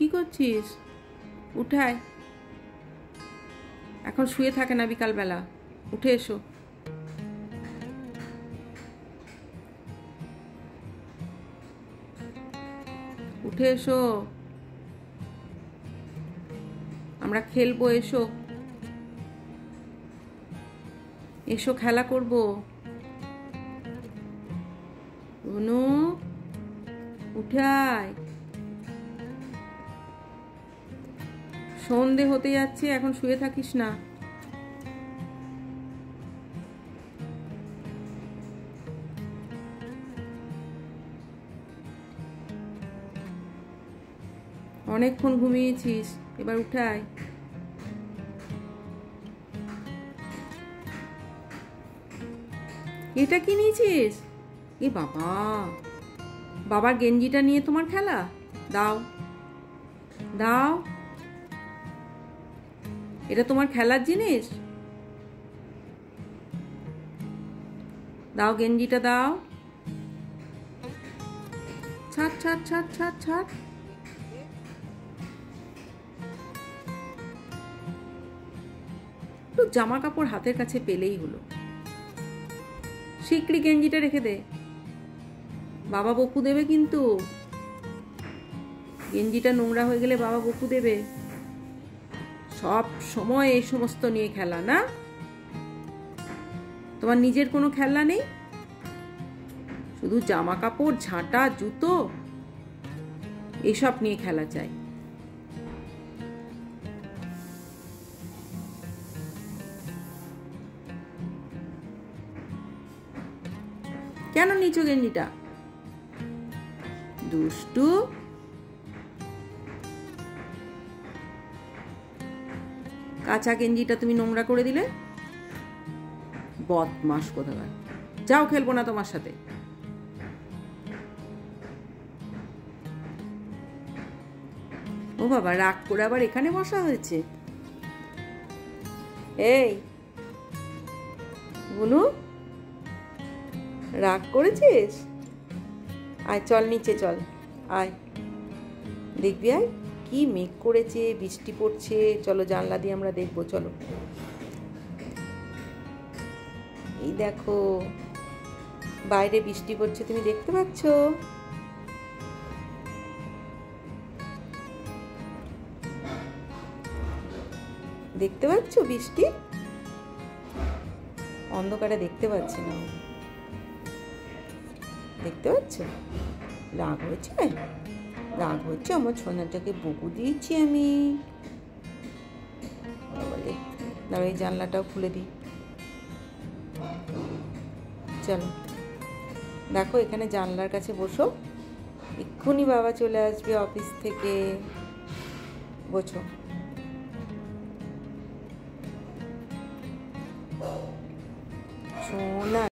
কি করছিস? উঠায়, এখন শুয়ে থাকে না বিকালবেলা, উঠে এসো। উঠে এসো, আমরা খেলবো, এসো এসো, খেলা করবো। অনু, উঠে আয়, সন্ধে হতে যাচ্ছে, এখন শুয়ে থাকিস না। অনেকক্ষণ ঘুমিয়েছিস, এবার উঠে আয়। এটা কি নিয়েছিস? এ বাবা, বাবার গেঞ্জিটা নিয়ে তোমার খেলা? দাও দাও, এটা তোমার খেলার জিনিস? দাও, গেঞ্জিটা দাও। ছাড় ছাড় ছাড় ছাড় ছাড়। একটু জামা কাপড় হাতের কাছে পেলেই হলো। শিগগিরি গেঞ্জিটা রেখে দে, বাবা বকু দেবে কিন্তু। গেঞ্জিটা নোংরা হয়ে গেলে বাবা বকু দেবে। সব সময় এই সমস্ত নিয়ে খেলা না? তোমার নিজের কোনো খেলনা নেই? শুধু জামা কাপড়, ঝাঁটা, জুতো, এসব নিয়ে খেলা চাই। কেন নিচু গেঞ্জিটা? দুষ্টু। কাঁচা গেঞ্জিটা তুমি নোংরা করে দিলে। বদমাস কোথাকার। যাও, খেলবো না তোমার সাথে। ও বাবা, রাগ করে আবার এখানে বসা হয়েছে। এই বুনু, রাগ করেছিস? আয়, চল নিচে চল, আয়। দেখবি, আয় কি মেঘ করেছে, বৃষ্টি পড়ছে। চলো, জানলা দিয়ে আমরা দেখবো, চলো। এই দেখো, বাইরে বৃষ্টি পড়ছে, তুমি দেখতে পাচ্ছ? দেখতে পাচ্ছ বৃষ্টি? অন্ধকারে দেখতে পাচ্ছি না। দেখতে পাচ্ছ? রাগ হয়েছে? রাগ হচ্ছে? আমার সোনাটাকে বকু দিয়েছি আমি। বলে, দাঁড়া, এই জানলাটাও খুলে দিই। চলো, দেখো, এখানে জানলার কাছে বসো, এক্ষুনি বাবা চলে আসবে অফিস থেকে। বসো। সোনা।